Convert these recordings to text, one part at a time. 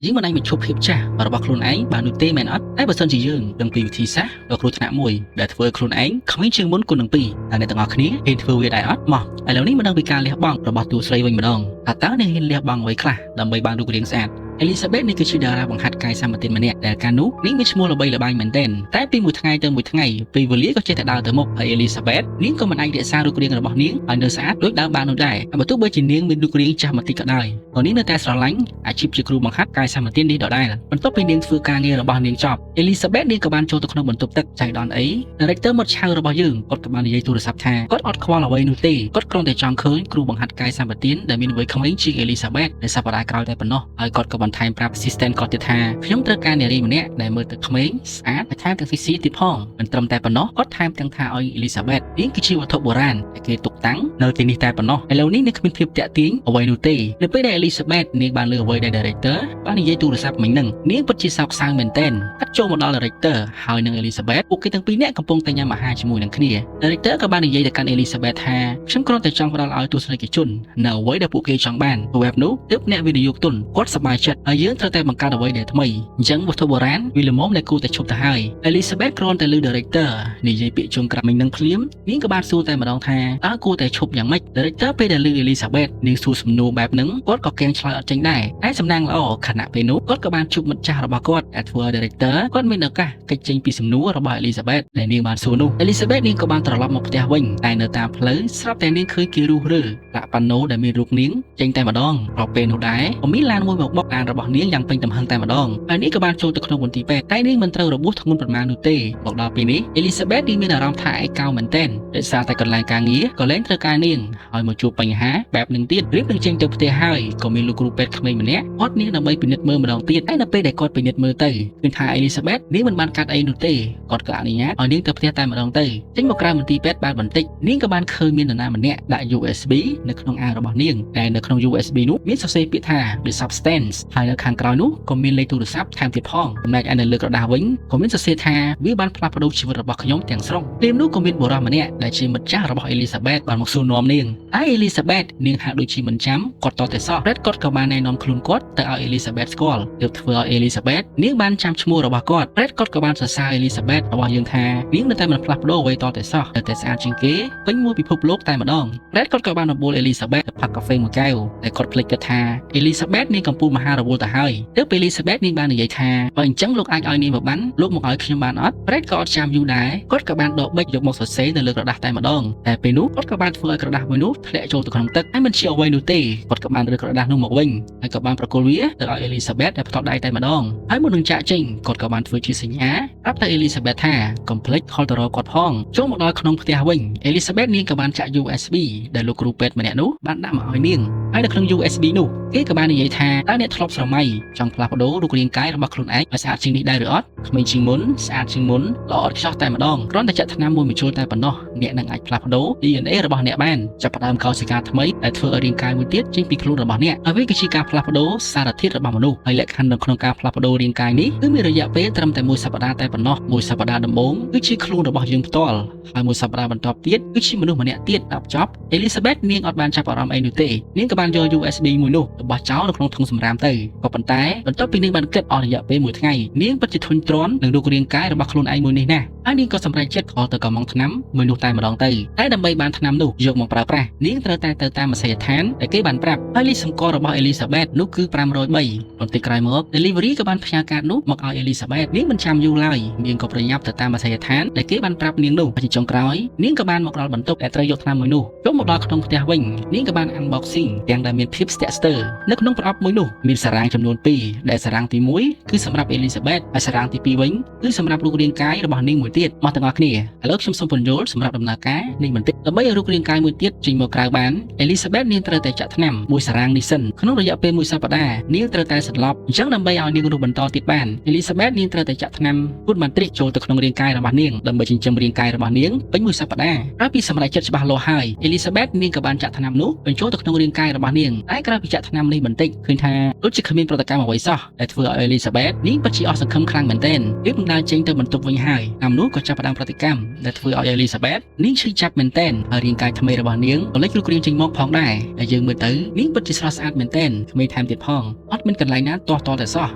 យើងមិនអាចបញ្ឈប់ភាពចាស់របស់ខ្លួនឯងបាននោះទេមែនអត់តែបើសិនជាយើងដឹងពីវិធីសាស្ត្រដ៏គ្រោះថ្នាក់មួយដែលធ្វើឲ្យខ្លួនឯងក្មេងជាងមុនគុណនឹងពីរហើយអ្នកទាំងអស់គ្នាហ៊ានធ្វើវាដែរអត់មកឥឡូវនេះមកដឹងពីការលះបង់របស់តួស្រីវិញម្ដងថាតើអ្នកហ៊ានលះបង់អ្វីខ្លះដើម្បីបានរូបរាងស្អាតអេលីសាបេតនេះគឺជាតារាបង្ហាត់កាយសម្បត្តិម្នាក់ដែលកាលនោះនាងមានឈ្មោះល្បីល្បាញមែនទែនតែពីមួយថ្ងៃទៅមួយថ្ងៃពេលវេលាក៏ចេះតែដើរទៅមុខហើយអេលីសាបេតនាងក៏មិនអាចរក្សារូបរាងរបស់នាងឲ្យនៅស្អាតដូចដើមបាននោះដែរបើទោះបីជានាងមានរូបរាងចាស់បន្តិចក៏ដោយក៏នាងនៅតែស្រឡាញ់អាជីពជាគ្រូបង្ហាត់កាយសម្បត្តិនេះដដែលបន្ទាប់ពីនាងធ្វើការងាររបស់នាងចប់អេលីសាបេតនាងក៏បានចូលទៅក្នុងបន្ទប់ទឹកចៃដន្យអី Director មកឆៅរបស់យើងគាត់ក៏បាននិយាយទូរស័ព្ទថាគាត់អត់ខ្វល់អ្វីនោះទេគាត់គ្រាន់តែចង់ឃើញគ្រូបង្ហាត់កាយសម្បត្តិដែលមានវ័យក្មេងជាងអេលីសាបេតនៅសប្តាហ៍ក្រោយតែប៉ុណ្ណោះហើយគាត់ក៏បន្ថែមប្រាប់ assistant គាត់ទៀតថាខ្ញុំត្រូវការនារីម្នាក់ដែលមើលទៅក្មេងស្អាតហើយថែមទាំងស៊ីស៊ីទៀតផងមិនត្រឹមតែប៉ុណ្ណោះគាត់ថែមទាំងថាឲ្យអេលីសាបេតនាងគឺជាវត្ថុបុរាណដែលគេទុកតាំងនៅទីនេះតែប៉ុណ្ណោះឥឡូវនេះនាងគ្មានភាពតាក់ទាញអ្វីនោះទេនៅពេលដែលអេលីសាបេតនាងបានលើអ្វីដែល Director បាននិយាយទូរស័ព្ទមិញហ្នឹងនាងពិតជាសោកសៅមែនទែនគាត់ចូលមកដល់ Director ហើយនឹង Elizabeth ពួកគេទាំងពីរនាក់កំពុងតែញ៉ាំអាហារជាមួយនឹងគ្នា Director ក៏បាននិយាយទៅកាន់ Elizabeth ថាខ្ញុំគ្រាន់តែចង់ផ្ដល់ឲ្យទស្សនិកជននៅអ្វីដែលពួកគេចង់បានព្រោះ web នោះទើបអ្នកវិនិយោគទុនគាត់សប្បាយចិត្តហើយយើងត្រូវតែបង្កើតអ្វីដែលថ្មីអញ្ចឹងវត្ថុបុរាណវាល្មមដែលគួរតែឈប់ទៅហើយ Elizabeth គ្រាន់តែលើ Director និយាយពាក្យជុំក្រាបមិញនឹងភ្លាមនាងក៏បានសួរតែម្ដងថាតើគួរតែឈប់យ៉ាងម៉េច Director ពេលដែលលើ Elizabeth នាងសួរសំណួរបែបហ្នឹងគាត់ក៏កៀងឆ្លើយអត់ចេញដែរតែសំណាងល្អខណៈពេលនោះគាត់ក៏បានជួបមិត្តចាស់របស់គាត់ដែលធ្វើឲ្យ Director គាត់មានឱកាសកិច្ចចេញពីសំណួររបស់ Elizabeth ដែលនាងបានសួរនោះ Elizabeth នាងក៏បានត្រឡប់មកផ្ទះវិញតែនៅតាមផ្លូវស្រាប់តែនាងឃើញគេរុះរើដាក់ប៉ាណូដែលមានរូបនាងចេញតែម្ដងរកពេលនោះដែរក៏មានឡានមួយមកបុកឡានរបស់នាងយ៉ាងពេញទំហឹងតែម្ដងហើយនាងក៏បានចូលទៅក្នុងមន្ទីរពេទ្យតែនាងមិនត្រូវរបួសធ្ងន់ប៉ុន្មាននោះទេមកដល់ពេលនេះ Elizabeth នាងមានអារម្មណ៍ថាឯកោមែនទែនដោយសារតែកន្លែងការងារក៏លែងត្រូវការនាងហើយមកជួបបញ្ហាបែបនឹងទៀតរៀបនឹងចេញទៅផ្ទះហើយក៏មានលោកគ្រូពេទ្យក្មេងម្នាក់គាត់នាងដើម្បីពិនិត្យមើលម្ដងទៀតតែនៅពេលដែលគាត់ពិនិត្យមើលទៅឃើញថា Elizabeth នាងមិនបានកាត់អីនោះទេគាត់ក៏អនុញ្ញាតឲ្យនាងទៅផ្ទះតែម្ដងទៅចេញមកក្រៅមន្ទីរពេទ្យបានបន្តិចនាងក៏បានឃើញមាននរណាម្នាក់ដាក់ USB នៅក្នុងអាវរបស់នាងតែនៅក្នុង USB នោះមានសរសេរពាក្យថា The Substance ហើយនៅខាងក្រោយនោះក៏មានលេខទូរស័ព្ទថែមទៀតផងចំណែកឯនៅលើក្រដាសវិញក៏មានសរសេរថាវាបានផ្លាស់ប្ដូរជីវិតរបស់ខ្ញុំទាំងស្រុងពេលនោះក៏មានបុរសម្នាក់ដែលជាមិត្តចាស់របស់ Elizabeth បានមកសួរនាំនាងហើយ Elizabeth នាងហាក់ដូចជាមិនចាំគាត់តតែសោះ Red គាត់ក៏បានណែនាំខ្លួនគាត់ទៅឲ្យ Elizabeth ស្គាល់ទើបធ្វើឲ្យ Elizabeth នាងបានចាំឈ្មោះរបស់គាត់ Red គាត់ក៏បានសរសើរ Elizabeth របស់យើងថានាងនៅតែមិនផ្លាស់ប្ដូរអ្វីតតែសោះនៅតែស្អាតជាងគេពេញមួយពិភពលោកតែម្ដង Red គាត់ក៏បានបបួល Elizabeth ទៅផឹកកាហ្វេមួយកែវតែគាត់ភ្លេចគិតថា Elizabeth នាងកំពុងមហារវល់ទៅហើយទើបពេល Elizabeth នាងបាននិយាយថាបើអញ្ចឹងលោកអាចឲ្យនាងមកបានលោកមកឲ្យខ្ញុំបានអត់ Red ក៏អត់ចាំយូរដែរគាត់ក៏បានដកបិចយកមកសរសេរនៅលើក្រដាសតែម្ដងតែពេលនោះគាត់ក៏បានធ្វើឲ្យក្រដាសមួយនោះធ្លាក់ចូលទៅក្នុងទឹកហើយមិនជាអ្វីនោះទេគាត់ក៏បានរើក្រដាសនោះមកវិញហើយក៏បានប្រគល់វាទៅឲ្យ Elizabeth ដែលផ្ទាត់ដៃតែម្ដងហើយមុននឹងចាកចេញគាត់ក៏បានធ្វើជាសញ្ញាប្រាប់ទៅ Elizabeth ថាកុំភ្លេចខលទៅរកគាត់ផងចូលមកដល់ក្នុងផ្ទះវិញ Elizabeth នាងក៏បានចាក់ USB ដែលលោកគ្រូពេទ្យម្នាក់នោះបានដាក់មកឲ្យនាងហើយនៅក្នុង USB នោះគេក៏បាននិយាយថាតើអ្នកធ្លាប់ស្រមៃចង់ផ្លាស់ប្ដូររូបរាងកាយរបស់ខ្លួនឯងឲ្យស្អាតជាងនេះដែរឬអត់ក្មេងជាងមុនស្អាតជាងមុនល្អឥតខ្ចោះតែម្ដងគ្រាន់តែចាក់ថ្នាំមួយបញ្ចូលតែប៉ុណ្ណោះអ្នកនឹងអាចផ្លាស់ប្ដូរ DNA របស់អ្នកបានចាប់ផ្ដើមកោសិកាថ្មីដែលធ្វើឲ្យរាងកាយមួយទៀតចេញពីខ្លួនរបស់អ្នកហើយវាគឺជាការផ្លាស់ប្ដូរសារធាតុរបស់មនុស្សហើយលក្ខខណ្ឌនៅក្នុងការផ្លាស់ប្ដូររាងកាយនេះគឺមានរយៈពេលត្រឹមតែ1សប្ដាហ៍តែប៉ុណ្ណោះមួយសប្ដាហ៍ដំបូងគឺជាខ្លួនរបស់យើងផ្ទាល់ហើយមួយសប្ដាហ៍បន្ទាប់ទៀតគឺជាមនុស្សម្នាក់ទៀតដល់ចប់ Elizabeth នាងអត់បានចាប់អារម្មណ៍អីនោះទេនាងក៏បានយក USB មួយនោះទៅបោះចោលនៅក្នុងធុងសម្រាមទៅក៏ប៉ុន្តែបន្ទាប់ពីនាងបានគិតអស់រយៈពេលមួយថ្ងៃនាងពិតជាធុញទ្រាន់នឹងរូបរាងកាយរបស់ខ្លួនឯងមួយនេះណាស់ហើយនាងក៏សម្រេចចិត្តខលទៅកំងថ្នាំមួយនោះតែម្ដងទៅតែដើម្បីបានថ្នាំនោះយកមកប្រើប្រាស់នាងត្រូវតែទៅតាមអាសយដ្ឋានដែលគេបានប្រាប់ហើយលិខិតសម្គាល់របស់ Elizabeth នោះគឺ503បន្តិចក្រោយមក Delivery ក៏បានផ្ញើកាតនោះមកឲ្យ Elizabeth នាងមិនចាំយូរឡើយនាងក៏ប្រញាប់ទៅតាមអាសយដ្ឋានដែលគេបានប្រាប់នាងនោះហើយចុងក្រោយនាងក៏បានមកដល់បន្ទប់ដែលត្រូវយកថ្នាំមួយនោះចូលមកដល់ក្នុងផ្ទះវិញនាងក៏បាន unboxing ទាំងដែលមានភាពស្ទាក់ស្ទើរនៅក្នុងប្រអប់មួយនោះមានសារ៉ាំងចំនួន2ដែលសារ៉ាំងទី1គឺសម្រាប់ Elizabeth ហើយសារ៉ាំងទី2វិញគឺសម្រាប់រូបរាងកាយរបស់នាងមួយទៀតមកទាំងអស់គ្នាឥឡូវខ្ញុំសូមពន្យល់សម្រាប់ដំណើរការនេះបន្តិចដើម្បីឲ្យរូបរាងកាយមួយទៀតចេញមកក្រៅបាន Elizabeth នាងត្រូវតែចាក់ថ្នាំមួយសារ៉ាំងនេះសិនក្នុងរយៈពេល1សប្តាហ៍នាងត្រូវតែសន្លប់អញ្ចឹងដើម្បីឲ្យនាងរស់បន្តទៀតបាន Elizabeth នាងត្រូវតែចាក់ថ្នាំគូតម៉ាទ្រីកចូលទៅក្នុងរាងកាយរបស់នាងដើម្បីចិញ្ចឹមរាងកាយរបស់នាងពេញ1សប្តាហ៍ក្រោយពីសម្រេចចិត្តច្បាស់លាស់ហើយ Elizabeth នាងក៏បានចាក់ថ្នាំនោះបញ្ចូលទៅក្នុងរាងកាយរបស់នាងតែក្រោយពីចាក់ថ្នាំនេះបន្តិចឃើញថាដូចជាគ្មានប្រតិកម្មអ្វីសោះដែលធ្វើឲ្យ Elizabeth នាងពិតជាអស់សង្ឃឹមខ្លាំងមែនទែន តែនវាមិនដើរចេញទៅបន្ទប់វិញហើយតាមនោះក៏ចាប់ផ្ដើមប្រតិកម្មដែលធ្វើឲ្យ Elizabeth នាងឈឺចាប់មែនទែនហើយរាងកាយថ្មីរបស់នាងក៏លេចគ្រូគ្រៀងចេញមកផងដែរដែលយើងមើលទៅនាងពិតជាស្រស់ស្អាតមែនទែនថ្មីថែមទៀតផងអត់មានកន្លែងណាទាស់តតែសោះ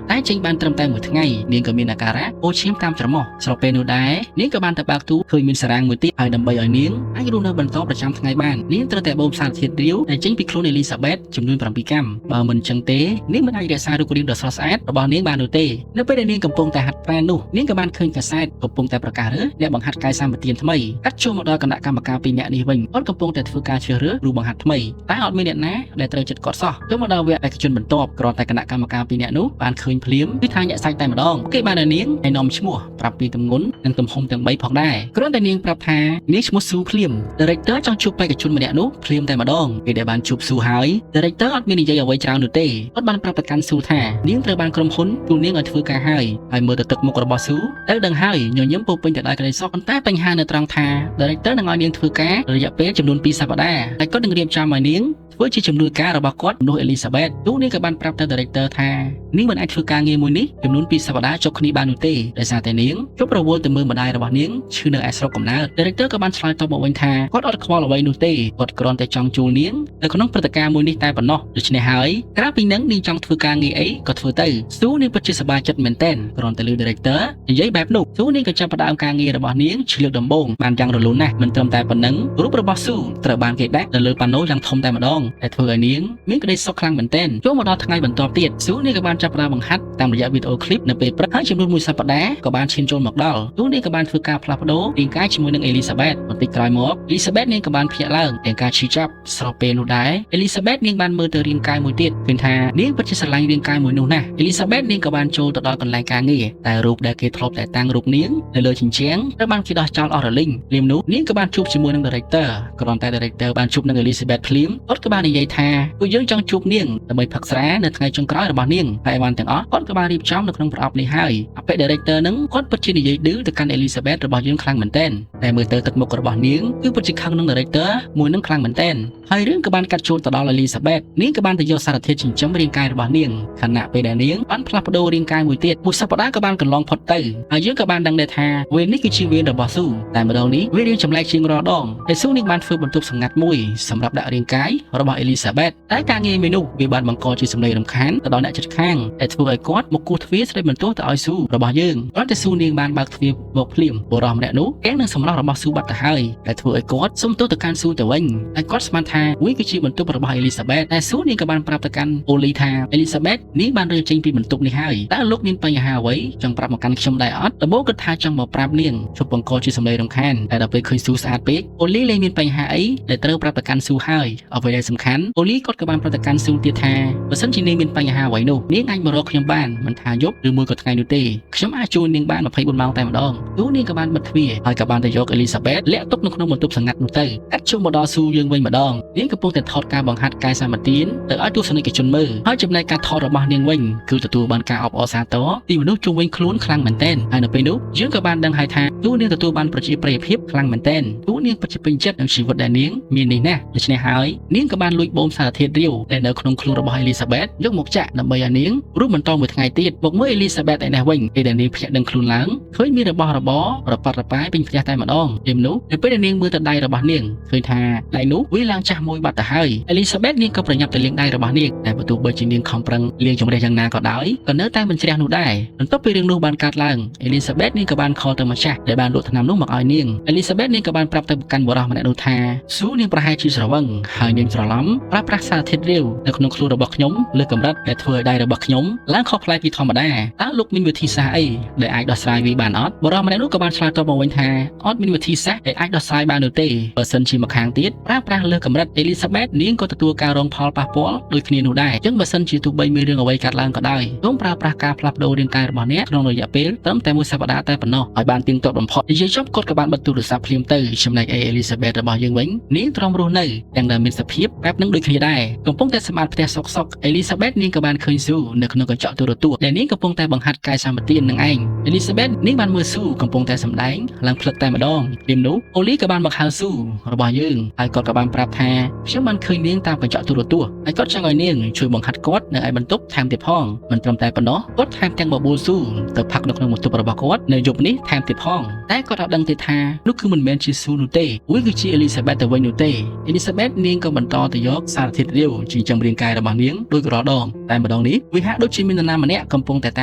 តែចេញបានត្រឹមតែមួយថ្ងៃនាងក៏មានអាការៈអូឈាមតាមច្រមុះស្របពេលនោះដែរនាងក៏បានទៅបើកទូឃើញមានសារ៉ាំងមួយទៀតហើយដើម្បីឲ្យនាងអាចរស់នៅបន្តប្រចាំថ្ងៃបាននាងត្រូវតែបូមសារធាតុរាវដែលចេញពីខ្លួន Elizabeth ចំនួន7កាំបើមិនចឹងទេនាងមិនអាចរក្សារូបរាងដ៏ស្រស់ស្អាតរបស់នាងបាននោះទេនៅពេលដែលនាងកំពុងតែហាត់ប្រាណនោះនាងក៏បានឃើញកាសែតកំពុងតែប្រកាសរើសអ្នកបង្ហាត់កាយសម្បទានថ្មីកាត់ចូលមកដល់គណៈកម្មការពីរនាក់នេះវិញគាត់កំពុងតែធ្វើការជ្រើសរើសគ្រូបង្ហាត់ថ្មីតែអត់មានអ្នកណាដែលត្រូវចិត្តគាត់សោះចូលមកដល់វគ្គឯកជនបន្ទាប់គ្រាន់តែគណៈកម្មការពីរនាក់នោះបានឃើញភ្លាមគឺថាញាក់សាច់តែម្ដងគេបានឲ្យនាងឲ្យនាំឈ្មោះប្រាប់ពីទម្ងន់និងទំហំទាំង3ផងដែរគ្រាន់តែនាងប្រាប់ថានាងឈ្មោះស៊ូភ្លាម Director ចង់ជួបបេក្ខជនម្នាក់នោះភ្លាមតែម្ដងពេលដែលបានជួបស៊ូហើយ Director អត់មាននិយាយអ្វីច្រើននោះទេគាត់បានប្រាប់ទៅកាន់ស៊ូថានាងត្រូវបានក្រុមហ៊ុនជួលនាងឲ្យធ្វើការហើយមើលទៅទឹកមុខរបស់ស៊ូទៅដឹងហើយញញឹមពោពេញទៅដោយក្តីសុខប៉ុន្តែបញ្ហានៅត្រង់ថា Director នឹងឲ្យនាងធ្វើការរយៈពេលចំនួន2សប្តាហ៍តែគាត់នឹងរៀបចំឲ្យនាងធ្វើជាជំនួយការរបស់គាត់នោះ Elizabeth ទូនាងក៏បានប្រាប់ទៅ Director ថានាងមិនអាចធ្វើការងារមួយនេះចំនួន2សប្តាហ៍ចុះគ្នាបាននោះទេដោយសារតែនាងជប់រវល់ទៅមើលម្ដាយរបស់នាងឈឺនៅឯស្រុកកំណើត Director ក៏បានឆ្លើយតបមកវិញថាគាត់អត់ខ្វល់អ្វីនោះទេគាត់គ្រាន់តែចង់ជួលនាងនៅក្នុងព្រឹត្តិការណ៍មួយនេះតែប៉ុណ្ណោះដូច្នេះហើយក្រៅពីនឹងនាងចង់ធ្វើការងារអីក៏ធ្វើទៅស៊ូនាងពិតជាសប្បាយចិត្តមែនទែនគ្រាន់តែលើ Director និយាយបែបនោះស៊ូនាងក៏ចាប់ផ្ដើមការងាររបស់នាងឆ្លៀកដំបងបានយ៉ាងរលូនណាស់មិនត្រឹមតែប៉ុណ្ណឹងរូបរបស់ស៊ូត្រូវបានគេដាក់នៅលើប៉ាណូយ៉ាងធំតែម្ដងដែលធ្វើឲ្យនាងមានក្តីសុខខ្លាំងមែនទែនចូលមកដល់ថ្ងៃបន្ទាប់ទៀតស៊ូនាងក៏បានចាប់ផ្ដើមបង្ហាត់តាមរយៈវីដេអូឃ្លីបនៅពេលព្រឹកហើយចំនួន1សប្តាហ៍ក៏បានឈានចូលមកដល់ស៊ូនាងក៏បានធ្វើការផ្លាស់ប្ដូររាងកាយជាមួយនឹង Elizabeth បន្តិចក្រោយមក Elizabeth នាងក៏បានភ្ញាក់ឡើងរាងកាយឈឺចាប់ស្របពេលនោះដែរ Elizabeth នាងបានមើលទៅរាងកាយមួយទៀតឃើញថានាងពិតជាស្រឡាញ់រាងកាយមួយនោះណាស់ Elizabeth នាងក៏បានចូលទៅដល់កន្លែងការងារតែរូបដែលគេធ្លាប់តែតាំងរូបនាងនៅលើជញ្ជាំងត្រូវបានគេដោះចោលអស់រលីងភ្លាមនោះនាងក៏បានជួបជាមួយនឹង Director គ្រាន់តែ Director បានជួបនឹង Elizabeth ភ្លាមគាត់ក៏បាននិយាយថាពួកយើងចង់ជួបនាងដើម្បីផឹកស្រានៅថ្ងៃចុងក្រោយរបស់នាងហើយអីវ៉ាន់ទាំងអស់គាត់ក៏បានរៀបចំនៅក្នុងប្រអប់នេះហើយអពេល Director នឹងគាត់ពិតជានិយាយឌឺទៅកាន់ Elizabeth របស់យើងខ្លាំងមែនទែនតែមើលទៅទឹកមុខរបស់នាងគឺពិតជាខឹងនឹង Director មួយនឹងខ្លាំងមែនទែនហើយរឿងក៏បានកាត់ចូលទៅដល់ Elizabeth នាងក៏បានទៅយកសារធាតុចិញ្ចឹមរាងកាយរបស់នាងខណៈពេលដែលនាងបានផ្លាស់ប្ដូររាងកាយមួយទៀតមួយសប្តាហ៍ក៏បានកន្លងផុតទៅហើយយើងក៏បានដឹងដែរថាវេននេះគឺជាវេនរបស់ស៊ូតែម្ដងនេះវារៀងចម្លែកជាងរាល់ដងហើយស៊ូនាងបានធ្វើបន្ទប់សម្ងាត់មួយសម្រាប់ដាក់រាងកាយរបស់ Elizabeth តែការងារមួយនោះវាបានបង្កជាសំឡេងរំខានទៅដល់អ្នកជិតខាងដែលធ្វើឲ្យគាត់មកគោះទ្វារស្ដីបន្ទោសទៅឲ្យស៊ូរបស់យើងគ្រាន់តែស៊ូនាងបានបើកទ្វារមកភ្លាមបុរសម្នាក់នោះគេនឹងសម្រស់របស់ស៊ូបាត់ទៅហើយដែលធ្វើឲ្យគាត់សុំទោសទៅកាន់ស៊ូទៅវិញហើយគាត់ស្មានថាវាគឺជាបន្ទប់របស់ Elizabeth តែស៊ូនាងក៏បានប្រាប់ទៅកាន់អូលីថា Elizabeth នាងបានរើចេញពីបន្ទប់នេះហើយតើលោកមានបញ្ហាអ្វីចង់ប្រាប់មកកាន់ខ្ញុំដែរអត់ដំបូងគិតថាចង់មកប្រាប់នាងជប់បង្កជាសំឡេងរំខានតែដល់ពេលឃើញស៊ូស្អាតពេកអូលីលែងមានបញ្ហាអីដែលត្រូវប្រាប់ទៅកាន់ស៊ូហើយអ្វីដែលសំខាន់អូលីគាត់ក៏បានប្រាប់ទៅកាន់ស៊ូទៀតថាបើសិនជានាងមានបញ្ហាអ្វីនោះនាងអាចមករកខ្ញុំបានមិនថាយប់ឬមួយក៏ថ្ងៃនោះទេខ្ញុំអាចជួយនាងបាន24ម៉ោងតែម្ដងទូនាងក៏បានបិទទ្វារហើយក៏បានទៅយក Elizabeth លាក់ទុកនៅក្នុងបន្ទប់សម្ងាត់នោះទៅកាត់ជុំមកដល់ស៊ូយើងវិញម្ដងនាងកំពុងតែថតការបង្ហាត់កាយសម្បទានទៅឲ្យទស្សនិកជនមើលហើយចំណែកការថតរបស់នាងវិញគឺទទួលបានការអបអរសាទរពីមនុស្សជុំវិញខ្លួនខ្លាំងមែនទែនហើយនៅពេលនោះយើងក៏បានដឹងហើយថាទូនាងទទួលបានប្រជាប្រិយភាពខ្លាំងមែនទែនទូនាងពិតជាពេញចិត្តនឹងជីវិតដែលនាងមាននេះណាដូច្នេះហើយនាងក៏បានលួចបូមសារធាតុរាវដែលនៅក្នុងខ្លួនរបស់ Elizabeth យកមកចាក់ដើម្បីឲ្យនាងរស់បន្តមួយថ្ងៃទៀតមកមើល Elizabeth ឯនេះវិញពេលដែលនាងភ្ញាក់ដឹងខ្លួនឡើងឃើញមានរបស់របររប៉ាត់រប៉ាយពេញផ្ទះតែម្ដងពេលនោះនៅពេលដែលនាងមើលទៅដៃរបស់នាងឃើញថាដៃនោះវាឡើងចាស់មួយបាត់ទៅហើយ Elizabeth នាងក៏ប្រញាប់ទៅលាងដៃរបស់នាងតែបើទោះបីជានាងខំប្រឹងលាងជំរះយ៉ាងណាក៏ដោយក៏នៅតែមិនជ្រះនោះដែរបន្ទាប់ពីរឿងនោះបានកើតឡើង Elizabeth នាងក៏បានខលទៅម្ចាស់ដែលបានលក់ថ្នាំនោះមកឲ្យនាង Elizabeth នាងក៏បានប្រាប់ទៅប្រកាន់បុរសម្នាក់នោះថាស៊ូនាងប្រហែលជាស្រវឹងហើយនាងច្រឡំប្រើប្រាស់សារធាតុរាវនៅក្នុងខ្លួនរបស់ខ្ញុំលើកម្រិតដែលធ្វើឲ្យដៃរបស់ខ្ញុំឡើងខុសប្លែកពីធម្មតាតើលោកមានវិធីសាស្ត្រអីដែលអាចដោះស្រាយវាបានអត់បុរសម្នាក់នោះក៏បានឆ្លើយតបមកវិញថាអត់មានវិធីសាស្ត្រដែលអាចដោះស្រាយបាននោះទេបើសិនជាមកខាងទៀតប្រើប្រាស់លើកម្រិត Elizabeth នាងក៏ទទួលការរងផលប៉ះពាល់ដូចគ្នានោះដែរអញ្ចឹងបើសិនជាទោះបីមានរឿងអ្វីកើតឡើងក៏ដោយសូមប្រើប្រាស់ការផ្លាស់ប្ដូររាងកាយរបស់អ្នកក្នុងរយៈពេលត្រឹមតែមួយសប្តាហ៍តែប៉ុណ្ណោះឲ្យបានទៀងទាត់បំផុតនិយាយចប់គាត់ក៏បានបិទទូរស័ព្ទភ្លាមទៅចំណែក Elizabeth របស់យើងវិញនាងទ្រាំរស់នៅទាំងដែលមានសភាពបែបនឹងដូចគ្នាដែរកំពុងតែសម្អាតផ្ទះសុក Elizabeth នាងក៏បានឃើញស៊ូនៅក្នុងកញ្ចក់ទូរទស្សន៍ដែលនាងកំពុងតែបង្ហាត់កាយសម្បទាននឹងឯង Elizabeth នាងបានមើលស៊ូកំពុងតែសម្ដែងឡើងផ្លឹកតែម្ដងពេលនោះអូលីក៏បានមកហៅស៊ូរបស់យើងហើយគាត់ក៏បានប្រាប់ថាខ្ញុំបានឃើញនាងតាមកញ្ចក់ទូរទស្សន៍ហើយគាត់ចង់ឲ្យនាងជួយបង្ហាត់គាត់នៅឯបន្ទប់ថែមទៀតផងមិនត្រឹមតែប៉ុណ្ណោះគាត់ថែមទាំងបបួលស៊ូ ទៅផឹកនៅក្នុងបន្ទប់របស់គាត់នៅយប់នេះថែមទៀតផងតែគាត់អត់ដឹងទេថានោះគឺមិនមែនជាស៊ូនោះទេវាគឺជាអេលីសាបេតទៅវិញនោះទេអេលីសាបេតនាងក៏បន្តទៅយកសារធាតុរាវចិញ្ចឹមរាងកាយរបស់នាងដោយរាល់ដងតែម្ដងនេះវាហាក់ដូចជាមាននរណាម្នាក់កំពុងតែត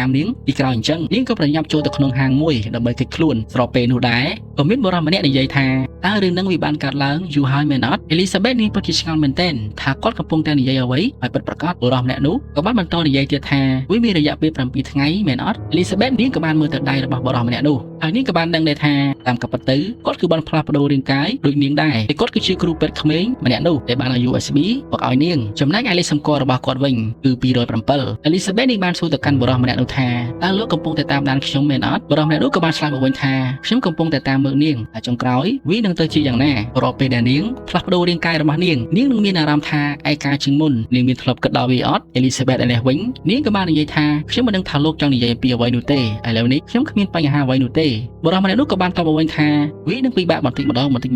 ាមនាងពីក្រោយអញ្ចឹងនាងក៏ប្រញាប់ចូលទៅក្នុងហាងមួយដើម្បីគេចខ្លួនស្របពេលនោះដែរក៏មានបុរសម្នាក់និយាយថាតើរឿងនឹងវាបានកើតឡើងយូរហើយមែនអត់អេលីសាបេតនាងពិតជាឆ្ងល់មែនទែនថាគាត់កំពុងតែនិយាយអ្វីហើយពិតប្រាកដបុរសម្នាក់នោះក៏បានបន្តនិយាយទៀតថាវាមានរយៈពេល7ថ្ងៃមែនអត់អេលីសាបេតនាងក៏បានមើលទៅដៃរបស់បុរសម្នាក់នោះហើយនាងក៏បានដឹងដែរថាតាមកាពិតទៅគាត់គឺបានផ្លាស់ប្ដូររាងកាយដូចនាងដែរតែគាត់គឺជាគ្រូពេទ្យក្មេងម្នាក់នោះដែលបានឲ្យ USB មកឲ្យនាងចំណែកឯលេខសម្គាល់របស់គាត់វិញគឺ207អេលីសាបេតនាងបានសួរទៅកាន់បុរសម្នាក់នោះថាតើលោកកំពុងតែតាមដានខ្ញុំមែនអត់បុរសម្នាក់នោះក៏បានឆ្លើយមកវិញថាខ្ញុំកំពុងតែតាមមើលនាងហើយចុងក្រោយវានឹងទៅជាយ៉ាងណារាល់ពេលដែលនាងផ្លាស់ប្ដូររាងកាយរបស់នាងនឹងមានអារម្មណ៍ថាឯកាជាងមុននាងមានធ្លាប់គិតដល់វាអត់អេលីសាបេតឯនេះវិញនាងក៏បាននិយាយថាខ្ញុំមិនដឹងថាលោកចង់និយាយពីអ្វីនោះទេឥឡូវនេះខ្ញុំគ្មានបញ្ហាអ្វីនោះទេបុរសម្នាក់នោះក៏បានតបមកវិញថាវានឹងពិបាកបន្តិច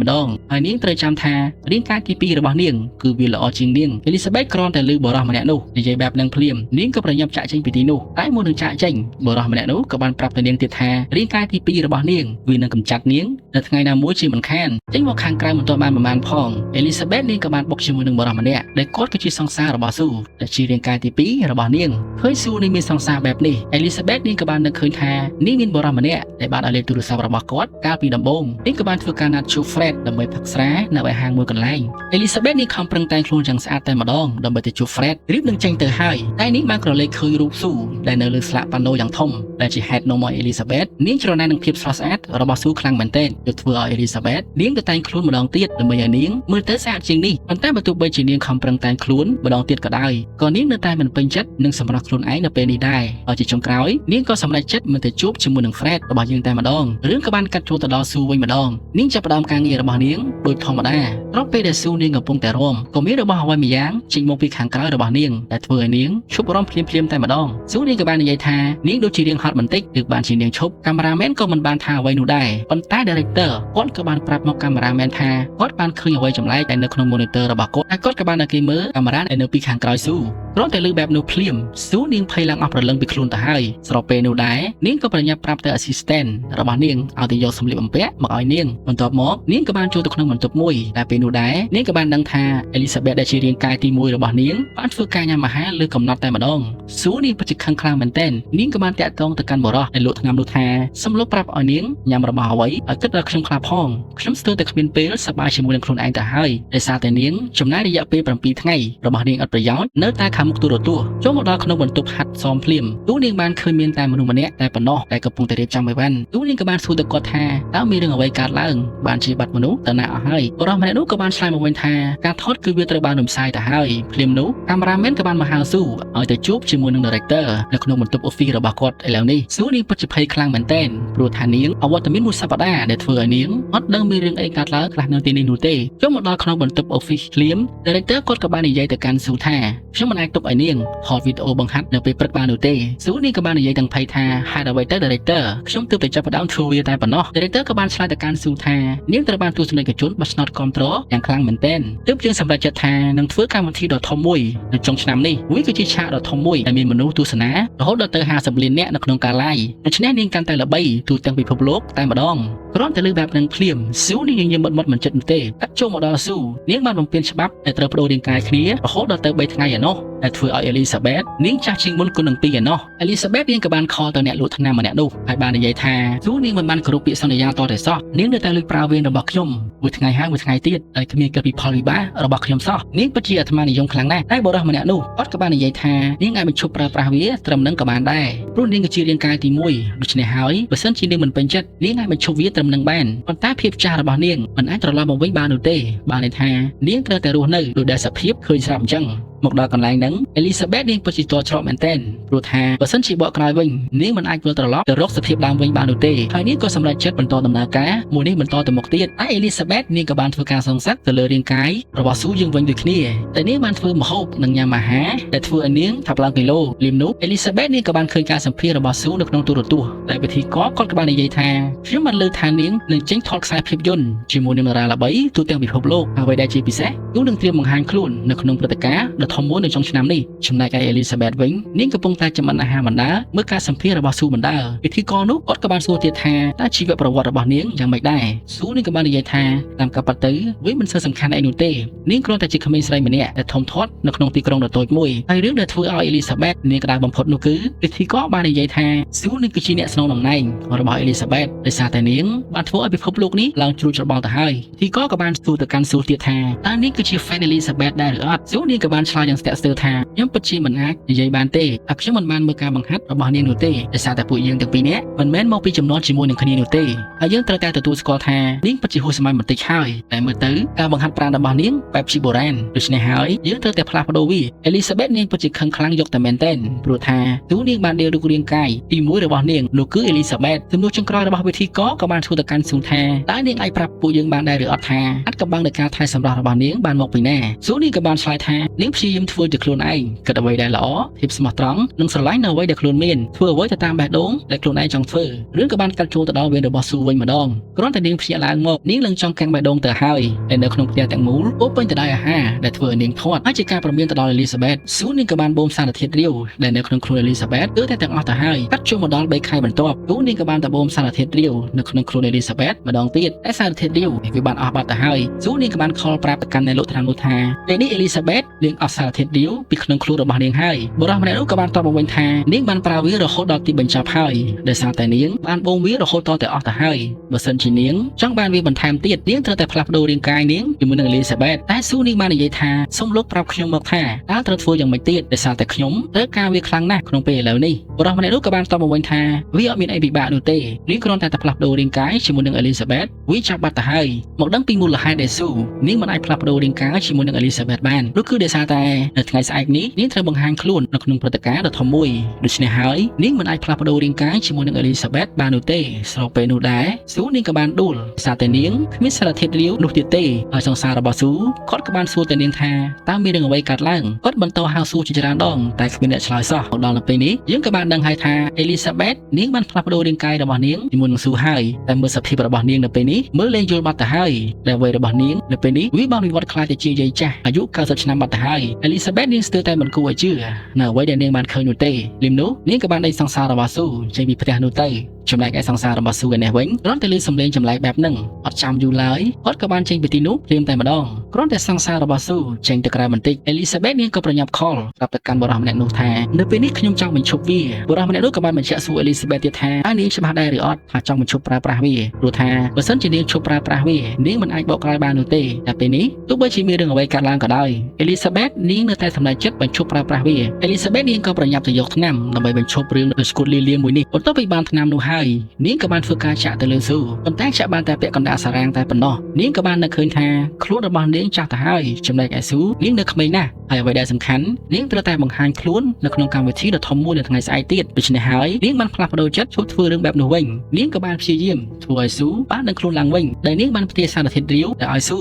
ម្ដងហើយនាងត្រូវចាំថារាងកាយទី2របស់នាងគឺវាល្អជាងនាងអេលីសាបេតគ្រាន់តែឮបុរសម្នាក់នោះនិយាយបែបនឹងភ្លាមនាងក៏ប្រញាប់ចាក់ចេញពីទីនោះតែមុននឹងចាក់ចេញបុរសម្នាក់នោះក៏បានប្រាប់ទៅនាងទៀតថារាងកាយទី2របស់នាងវានឹងកម្ចាត់នាងនៅថ្ងៃណាមួយជាមិនខានចេញមកខាងក្រៅមិនទាន់បានប្រហែលផងអេលីសាបេតនាងក៏បានបុកជាមួយនឹងបុរសម្នាក់ដែលគាត់គឺជាសង្សាររបស់ស៊ូដែលជារាងកាយទី2របស់នាងឃើញស៊ូនាងមានសង្សារបែបនេះអេលីសាបេតនាងក៏បាននឹកឃើញថានាងមានបុរសម្នាក់ដែលបានឲ្យលេខទូរស័ព្ទរបស់គាត់កាលពីដំបូងនាងក៏បានធ្វើការណាត់ជួប Fred ដើម្បីផឹកស្រានៅឯហាងមួយកន្លែងអេលីសាបេតនាងខំប្រឹងតែងខ្លួនយ៉ាងស្អាតតែម្ដងដើម្បីទៅជួប Fred រៀបនឹងចេញទៅហើយតែនាងបានក្រឡេកឃើញរូបស៊ូដែលនៅលើស្លាកប៉ាណូយ៉ាងធំដែលជាហេតុនាំឲ្យអេលីសាបេតនាងច្រណែននឹងភាពស្រស់ស្អាតរបស់ស៊ូខ្លាំងមែនទែនយកធ្វើឲ្យអេលីសាបេតនាងទៅតែងខ្លួនម្ដងទៀតដើម្បីឲ្យនាងមើលទៅស្អាតជាងនេះប៉ុន្តែបើទោះបីជានាងខំប្រឹងតែងខ្លួនម្ដងទៀតក៏ដោយក៏នាងនៅតែមិនពេញចិត្តនឹងសម្រស់ខ្លួនឯងនៅពេលនេះដែរហើយជាចុងក្រោយនាងក៏សម្រេចចិត្តមិនទៅជួបជាមួយនឹង Fred របស់យើងតែម្ដងរឿងក៏បានកាត់ចូលទៅដល់ស៊ូវិញម្ដងនាងចាប់ផ្ដើមការងាររបស់នាងដោយធម្មតាត្រង់ពេលដែលស៊ូនាងកំពុងតែរំក៏មានរបស់អ្វីម្យ៉ាងចេញមកពីខាងក្រៅរបស់នាងដែលធ្វើឲ្យនាងឈប់រំភ្លាមតែម្ដងស៊ូនាងក៏បាននិយាយថានាងដូចជារៀងហត់បន្តិចទើបបានជានាងឈប់កាមេរ៉ាមែនក៏មិនបានថាអ្វីនោះដែរប៉ុន្តែ director គាត់ក៏បានប្រាប់មកកាមេរ៉ាមែនថាគាត់បានឃើញអ្វីចម្លែកតែនៅក្នុង monitor របស់គាត់ហើយគាត់ក៏បានឲ្យគេមើលកាមេរ៉ាដែលនៅពីខាងក្រោយស៊ូគ្រាន់តែលើបែបនោះភ្លាមស៊ូនាងភ័យឡើងអស់ព្រលឹងពីខ្លួនទៅហើយស្របពេលនោះដែរនាងក៏ប្រញាប់ប្រាប់ទៅ assistant របស់នាងឲ្យទៅយកសម្លៀកបំពាក់មកឲ្យនាងបន្ទាប់មកនាងក៏បានចូលទៅក្នុងបន្ទប់មួយតែពេលនោះដែរនាងក៏បានដឹងថាអេលីសាបេតដែលជារាងកាយទី1របស់នាងបានធ្វើការញ៉ាំអាហារលើកំណត់តែម្ដងស៊ូនាងពិតជាខឹងខ្លាំងមែនទែននាងក៏បានតាក់ទងទៅកាន់បុរសដែលលក់ថ្នាំនោះថាសូមលោកប្រាប់ឲ្យនាងញ៉ាំរបស់អ្វីឲ្យគិតដល់ខ្ញុំខ្លះផងខ្ញុំស្ទើរតែគ្មានពេលសប្បាយជាមួយនឹងខ្លួនឯងទៅហើយដោយសារតែនាងចំណាយរយៈពេល7ថ្ងៃរបស់នាងអត់ប្រយោជន៍នៅតែខាងមុខទូរទស្សន៍ចូលមកដល់ក្នុងបន្ទប់ហាត់សមភ្លាមទូនាងបានឃើញមានតែមនុស្សម្នាក់តែប៉ុណ្ណោះដែលកំពុងតែរៀបចំអីវ៉ាន់ទូនាងក៏បានសួរទៅគាត់ថាតើមានរឿងអ្វីកើតឡើងបានជាបាត់មនុស្សទៅណាអស់ហើយបុរសម្នាក់នោះក៏បានឆ្លើយមកវិញថាការថតគឺវាត្រូវបានរំសាយទៅហើយភ្លាមនោះកាមេរ៉ាមែនក៏បានមកហៅស៊ូឲ្យទៅជួបជាមួយនឹង director នៅក្នុងបន្ទប់ office របស់គាត់ឥឡូវនេះស៊ូនាងពិតជាភ័យខ្លាំងមែនទែនព្រោះថានាងអវត្តមានមួយសប្តាហ៍ដែលធ្វើឲ្យនាងអត់ដឹងមានរឿងអីកើតឡើងខ្លះនៅទីនេះនោះទេចូលមកដល់ក្នុងបន្ទប់ office ភ្លាម director គាត់ក៏បាននិយាយទៅកាន់ស៊ូថាខ្ញុំមិនអាចទុកឲ្យនាងថតវីដេអូបង្ហាត់នៅពេលព្រឹកបាននោះទេស៊ូនាងក៏បាននិយាយទាំងភ័យថាហេតុអ្វីទៅ director ខ្ញុំទើបតែចាប់ផ្ដើមធ្វើវាតែប៉ុណ្ណោះ director ក៏បានឆ្លើយទៅកាន់ស៊ូថានាងត្រូវបានទស្សនិកជនបោះឆ្នោតគាំទ្រយ៉ាងខ្លាំងមែនទែនទើបយើងសម្រេចចិត្តថានឹងធ្វើកម្មវិធីដ៏ធំមួយនៅចុងឆ្នាំនេះវាគឺជាឆាកដ៏ធំមួយដែលមានមនុស្សទស្សនារហូតដល់ទៅ50លាននាក់នៅក្នុងការ live ដូច្នេះនាងកាន់តែល្បីទូទាំងពិភពលោកតែម្ដងគ្រាន់តែលើបែបនឹងភ្លាមស៊ូនាងញញឹមមុតមិនចិត្តនោះទេកាត់ចូលមកដល់ស៊ូនាងបានបំពេញច្បាប់ដែលត្រូវបដូររាងកាយគ្នារហូតដល់ទៅ3ថ្ងៃឯណោះដែលធ្វើឲ្យអេលីសាបេតនាងចាស់ជាងមុនគុណនឹង2ឯណោះអេលីសាបេតនាងក៏បានខលទៅអ្នកលក់ថ្នាំម្នាក់នោះហើយបាននិយាយថាស៊ូនាងមិនបានគោរពពាក្យសន្យាតតែសោះនាងនៅតែលើកប្រើវេនរបស់ខ្ញុំមួយថ្ងៃហើយមួយថ្ងៃទៀតហើយគ្មានគិតពីផលវិបាករបស់ខ្ញុំសោះនាងពិតជាអាត្មានិយមខ្លាំងណាស់តែបុរសម្នាក់នោះគាត់ក៏បាននិយាយថានាងអាចបញ្ឈប់ប្រើប្រាស់វាត្រឹមនឹងក៏បានដែរព្រោះនាងគឺជារាងកាយទី1ដូច្នេះហើយបើសិនជានាងមិនពេញចិត្តនាងអាចបញ្ឈប់វាត្រឹមនឹងបានប៉ុន្តែភាពចាស់របស់នាងមិនអាចត្រឡប់មកវិញបាននោះទេបានន័យថានាងត្រូវតែរស់នៅដោយដែលសភាពឃើញស្រាប់អញ្ចឹងមកដល់កន្លែងហ្នឹងអេលីសាបេតនាងពិតជាតច្រកមែនទែនព្រោះថាបើសិនជាបកក្រោយវិញនាងមិនអាចវិលត្រឡប់ទៅរកសភាពដើមវិញបាននោះទេហើយនាងក៏សម្រេចចិត្តបន្តដំណើរការមួយនេះបន្តទៅមុខទៀតហើយអេលីសាបេតនាងក៏បានធ្វើការសងសឹកទៅលើរាងកាយរបស់ស៊ូយើងវិញដូចគ្នាតែនាងបានធ្វើម្ហូបនិងញ៉ាំអាហារដែលធ្វើឲ្យនាងថាប់ឡើងគីឡូលីមនោះអេលីសាបេតនាងក៏បានឃើញការសម្ភាសន៍របស់ស៊ូនៅក្នុងទូរទស្សន៍តែពិធីគាត់ក៏បាននិយាយថាខ្ញុំបានលើថានាងនឹងចេញថតខ្សែភាពយន្តជាមួយនឹងតារាល្បីទូទាំងពិភពលោកអ្វីដែលជាពិសេសទូនឹងត្រៀមបង្ហាញខ្លួននៅក្នុងព្រឹត្តិការណ៍ដ៏ធ ធំមួយនៅក្នុងឆ្នាំនេះចំណែកឯអេលីសាបេតវិញនាងកំពុងតែចម្អិនអាហារបណ្ដាមើលការសម្ភាសរបស់ស៊ូបណ្ដាពិធីករនោះគាត់ក៏បានសួរទៀតថាតើជីវប្រវត្តិរបស់នាងយ៉ាងម៉េចដែរស៊ូនាងក៏បាននិយាយថាតាមការពិតទៅវាមិនសូវសំខាន់អីនោះទេនាងគ្រាន់តែជាក្មេងស្រីម្នាក់ដែលធំធាត់នៅក្នុងទីក្រុងដ៏តូចមួយហើយរឿងដែលធ្វើឲ្យអេលីសាបេតនាងក្តៅបំផុតនោះគឺពិធីករបាននិយាយថាស៊ូនាងគឺជាអ្នកស្នងតំណែងរបស់អេលីសាបេតដោយសារតែនាងបានធ្វើឲ្យពិភពលោកនេះឡើងជ្រួលច្របល់ទៅហើយពិធីករក៏បានសួរទៅកាន់ស៊ូទៀតថាតើនាងគឺជា fan អេលីសាបេតដែរឬអត់ស៊ូនាងក៏បានឆ្លើយយ៉ាងស្ទាក់ស្ទើរថាខ្ញុំពិតជាមិនអាចនិយាយបានទេតែខ្ញុំមិនបានមើលការបង្ហាត់របស់នាងនោះទេដោយសារតែពួកយើងទាំងពីរនាក់មិនមែនមកពីចំនួនជាមួយនឹងគ្នានោះទេហើយយើងត្រូវតែទទួលស្គាល់ថានាងពិតជាហួសសម័យបន្តិចហើយតែមើលទៅការបង្ហាត់ប្រាណរបស់នាងបែបជាបុរាណដូច្នេះហើយយើងត្រូវតែផ្លាស់ប្ដូរវាអេលីសាបេតនាងពិតជាខឹងខ្លាំងយកតែមែនទែនព្រោះថាទូនាងបានដេររូបរាងកាយទី1របស់នាងនោះគឺអេលីសាបេតជំនួសចុងក្រោយរបស់វិធីករក៏បានធ្វើទៅកាន់ស៊ូថាតើនាងអាចប្រាប់ពួកយើងបានដែរឬអត់ថាអាចកំបាំងនៃការថែសម្រាប់របស់នាងបានមកពីណាស៊ូនាងក៏បានឆ្លើយថានាងព្យាយាមធ្វើជាខ្លួនឯងគិតអ្វីដែលល្អភាពស្មោះត្រង់និងស្រឡាញ់នៅអ្វីដែលខ្លួនមានធ្វើអ្វីទៅតាមបេះដូងដែលខ្លួនឯងចង់ធ្វើរឿងក៏បានកាត់ចូលទៅដល់វេនរបស់ស៊ូវិញម្ដងគ្រាន់តែនាងភ្ញាក់ឡើងមកនាងឡើងចង់កាន់បេះដូងទៅហើយតែនៅក្នុងផ្ទះទាំងមូលពោពេញទៅដោយអាហារដែលធ្វើឲ្យនាងធាត់ហើយជាការប្រមានទៅដល់អេលីសាបេតស៊ូនាងក៏បានបូមសារធាតុរាវដែលនៅក្នុងខ្លួនអេលីសាបេតគឺតែទាំងអស់ទៅហើយកាត់ចូលមកដល់3ខែបន្ទាប់ស៊ូនាងក៏បានតបូមសារធាតុរាវនៅក្នុងខ្លួនអេលីសាបេតម្ដងទៀតតែសារធាតុរាវវាបានអស់បាត់ទៅហើយស៊ូនាងក៏បានខលប្រាប់ទៅកាន់អ្នកលក់ថ្នាំនោះថាពេលនេះអេលីសាបេតនាងអស់សារធាតុរាវពីក្នុងខ្លួនរបស់នាងហើយបុរសម្នាក់នោះក៏បានតបមកវិញថានាងបានប្រើវារហូតដល់ទីបញ្ចប់ហើយដោយសារតែនាងបានបូមវារហូតតតែអស់ទៅហើយបើសិនជានាងចង់បានវាបន្ថែមទៀតនាងត្រូវតែផ្លាស់ប្ដូររាងកាយនាងជាមួយនឹងអេលីសាបេតតែស៊ូនាងបាននិយាយថាសូមលោកប្រាប់ខ្ញុំមកថាតើត្រូវធ្វើយ៉ាងម៉េចទៀតដោយសារតែខ្ញុំត្រូវការវាខ្លាំងណាស់ក្នុងពេលឥឡូវនេះបុរសម្នាក់នោះក៏បានតបមកវិញថាវាអត់មានអីពិបាកនោះទេនាងគ្រាន់តែផ្លាស់ប្ដូររាងកាយជាមួយនឹងអេលីសាបេតវាចាប់បាត់ទៅហើយមកដឹងពីមូលហេតុដែលស៊ូនាងមិនអាចផ្លាស់ប្ដូររាងកាយជាមួយនឹងអេលីសាបេតបាននោះគឺដោយសារតែនៅថ្ងៃស្អែកនេះនាងត្រូវបង្ហាញខ្លួននៅក្នុងព្រឹត្តិការណ៍ដ៏ធំមួយដូច្នេះហើយនាងមិនអាចផ្លាស់ប្ដូររាងកាយជាមួយនឹងអេលីសាបេតបាននោះទេស្របពេលនោះដែរស៊ូនាងក៏បានដួលសារតែនាងគ្មានសារធាតុរាវនោះទៀតទេហើយសង្សាររបស់ស៊ូគាត់ក៏បានសួរទៅនាងថាតើមានរឿងអ្វីកើតឡើងគាត់បន្តហៅស៊ូជាច្រើនដងតែគ្មានអ្នកឆ្លើយសោះដល់នៅពេលនេះយើងក៏បានដឹងហើយថាអេលីសាបេតនាងបានផ្លាស់ប្ដូររាងកាយរបស់នាងជាមួយនឹងស៊ូហើយតែមើលសភាពរបស់នាងនៅពេលនេះមើលលែងយល់បាត់ទៅហើយដែលអ្វីរបស់នាងនៅពេលនេះវាបានវិវត្តខ្លាយទៅជាយាយចាស់អាយុ90ឆ្នាំបាត់ទៅហើយអេលីសាបេតនាងស្ទើរតែមិនគួរឲ្យជឿនៅអ្វីដែលនាងបានឃើញនោះទេលឹមនោះនាងក៏បានដេញសង្សាររបស់ស៊ូចេញពីផ្ទះនោះទៅចំណែកឯសង្សាររបស់ស៊ូឯនេះវិញគ្រាន់តែឮសំឡេងចម្លែកបែបហ្នឹងអត់ចាំយូរឡើយគាត់ក៏បានចេញពីទីនោះព្រាមតែម្ដងគ្រាន់តែសង្សាររបស់ស៊ូចេញទៅក្រៅបន្តិចអេលីសាបេតនាងក៏ប្រញាប់ខលប្រាប់ទៅកាន់បុរសម្នាក់នោះថានៅពេលនេះខ្ញុំចង់បញ្ឈប់វាបុរសម្នាក់នោះក៏បានបញ្ជាក់សួរអេលីសាបេតទៀតថាតើនាងច្បាស់ដែរឬអត់ថាចង់បញ្ឈប់ប្រើប្រាស់វាព្រោះថាបើសិនជានាងឈប់ប្រើប្រាស់វានាងមិនអាចបកក្រោយបាននោះទេតែពេលនេះទោះបីជាមានរឿងអ្វីកើតឡើងក៏ដោយអេលីសាបេតនាងនៅតែសម្រេចចិត្តបញ្ឈប់ប្រើប្រាស់វាអេលីសាបេតនាងក៏ប្រញាប់ទៅយកថ្នាំដើម្បីបញ្ឈប់រឿងដ៏ស្គួតលាមួយនេះបន្ទាប់ពីបានថ្នាំនោះហើយនាងក៏បានធ្វើការចាក់ទៅលើស៊ូប៉ុន្តែចាក់បានតែពាក់កណ្ដាលសារ៉ាងតែប៉ុណ្ណោះនាងក៏បាននឹកឃើញថាខ្លួនរបស់នាងចាស់ទៅហើយចំណែកឯស៊ូនាងនៅក្មេងណាស់ហើយអ្វីដែលសំខាន់នាងត្រូវតែបង្ហាញខ្លួននៅក្នុងកម្មវិធីដ៏ធំមួយនៅថ្ងៃស្អែកទៀតដូច្នេះហើយនាងបានផ្លាស់ប្ដូរចិត្តឈប់ធ្វើរឿងបែបនោះវិញនាងក៏បានព្យាយាមធ្វើឲ្យស៊ូបានដឹងខ្លួនឡើងវិញដែលនាងបានផ្ទេរសារធាតុរាវទៅឲ្យស៊ូ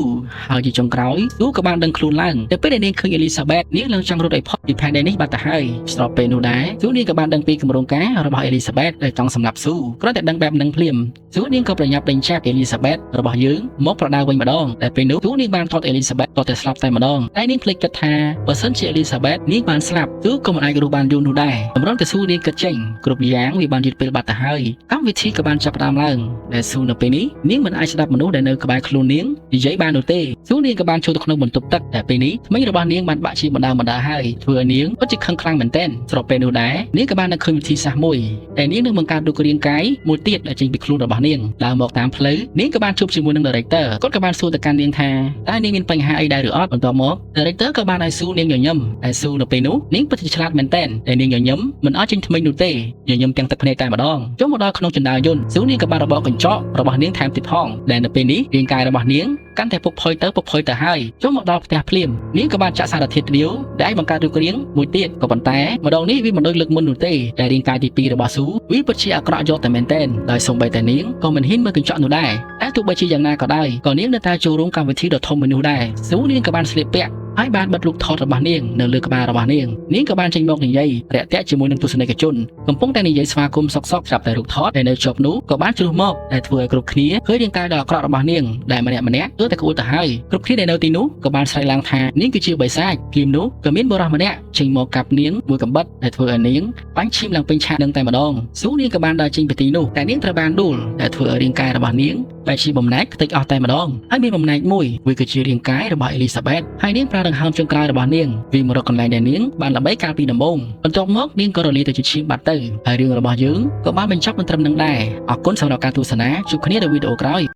ហើយជាចុងក្រោយស៊ូក៏បានដឹងខ្លួនឡើងតែពេលដែលនាងឃើញអេលីសាបេតនាងឡើងចង់រត់ឲ្យផុតពីផែនដីនេះបាត់ទៅហើយស្របពេលនោះដែរស៊ូនាងក៏បានដឹងពីគម្រោងការរបស់អេលីសាបេតដែលចង់សម្លាប់ស៊ូគ្រាន់តែដឹងបែបហ្នឹងភ្លាមស៊ូនាងក៏ប្រញាប់ដេញចាប់អេលីសាបេតរបស់យើងមកប្រដៅវិញម្ដងតែពេលនោះស៊ូនាងបានថតអេលីសាបេតតតែស្លាប់តែម្ដងតែនាងភ្លេចគិតថាបើសិនជាអេលីសាបេតនាងបានស្លាប់ស៊ូក៏មិនអាចរស់បានយូរនោះដែរតម្រុំតែស៊ូនាងគិតចេញគ្រប់យ៉ាងវាបានយឺតពេលបាត់ទៅហើយកម្មវិធីក៏បានចាប់ផ្ដើមឡើងដែលស៊ូនៅពេលនេះនាងមិនអាចស្ដាប់មនុស្សដែលនៅក្បែរខ្លួននាងនិយាយបាននោះទេស៊ូនាងក៏បានចូលទៅក្នុងបន្ទប់ទឹកតែពេលនេះថ្មីរបស់នាងបានបាក់ជាបណ្ដាហើយធ្វើឲ្យនាងពិតជាខឹងខ្លាំងមែនទែនស្របពេលនោះដែរនាងក៏បាននឹកឃើញវិធីសាស្ត្រមួយតែនាងនឹងបង្កើតរូបរាងកាយមួយទៀតដែលចេញពីខ្លួនរបស់នាងដើរមកតាមផ្លូវនាងក៏បានជួបជាមួយនឹង director គាត់ក៏បានសួរទៅកាន់នាងថាតើនាងមានបញ្ហាអីដែរឬអត់បន្ទាប់មក director ក៏បានឲ្យស៊ូនាងញញឹមតែស៊ូនៅពេលនោះនាងពិតជាឆ្លាតមែនទែនតែនាងញញឹមមិនអត់ចេញថ្មីនោះទេញញឹមទាំងទឹកភ្នែកតែម្ដងចុះមកដល់ក្នុងចណ្ដាលយន្តស៊ូនាងក៏បានរបកកញ្ចក់របស់នាងថែមទៀតផងដែលនៅពេលនេះរាងកាយរបស់នាងកាន់តែពុកផុយទៅហើយចុះមកដល់ផ្ទះភ្លាមនាងក៏បានចាក់សារធាតុរាវដែលបង្កើតរូបរាងមួយទៀតក៏ប៉ុន្តែម្ដងនេះវាមិនដូចលើកមុននោះទេតែរាងកាយទី2របស់ស៊ូវាពិតជាអាក្រក់យកតែមែនទែនដោយសូម្បីតែនាងក៏មិនហ៊ានមើលកញ្ចក់នោះដែរតែទោះបីជាយ៉ាងណាក៏ដោយក៏នាងនៅតែចូលរួមកម្មវិធីដ៏ធំមួយនោះដែរស៊ូនាងក៏បានស្លៀកពាក់ ហើយបានបិទរូបថតរបស់នាងនៅលើក្បាលរបស់នាងក៏បានចេញមកនិយាយរាក់ទាក់ជាមួយនឹងទស្សនិកជនកំពុងតែនិយាយស្វាគមន៍សុកស្រាប់តែរូបថតដែលនៅជាប់នោះក៏បានជ្រុះមកដែលធ្វើឲ្យគ្រប់គ្នាឃើញរាងកាយដ៏អាក្រក់របស់នាងដែលម្នាក់គឺតែក្អួលទៅហើយគ្រប់គ្នាដែលនៅទីនោះក៏បានស្រែកឡើងថានាងគឺជាបិសាចភ្លាមនោះក៏មានបុរសម្នាក់ចេញមកកាប់នាងមួយកំបិតដែលធ្វើឲ្យនាងបាញ់ឈាមឡើងពេញឆាកនឹងតែម្ដងស៊ូនាងក៏បានដើរចេញពីទីនោះតែនាងត្រូវបានដួលដែលធ្វើឲ្យរាងកាយរបស់នាងបែរជាបំណែកខ្ទេចអស់តែម្ដងហើយមានបំណែកមួយវាគឺជារាងកាយរបស់អេលីសាបេតហើយនាងប្រើដង្ហើមចុងក្រោយរបស់នាងវាមករកកន្លែងដែលនាងបានល្បីកាលពីដំបូងបន្ទាប់មកនាងក៏រលាយទៅជាឈាមបាត់ទៅហើយរឿងរបស់យើងក៏បានបញ្ចប់មិនត្រឹមនឹងដែរអរគុណសម្រាប់ការទស្សនាជួបគ្នានៅវីដេអូក្រោយ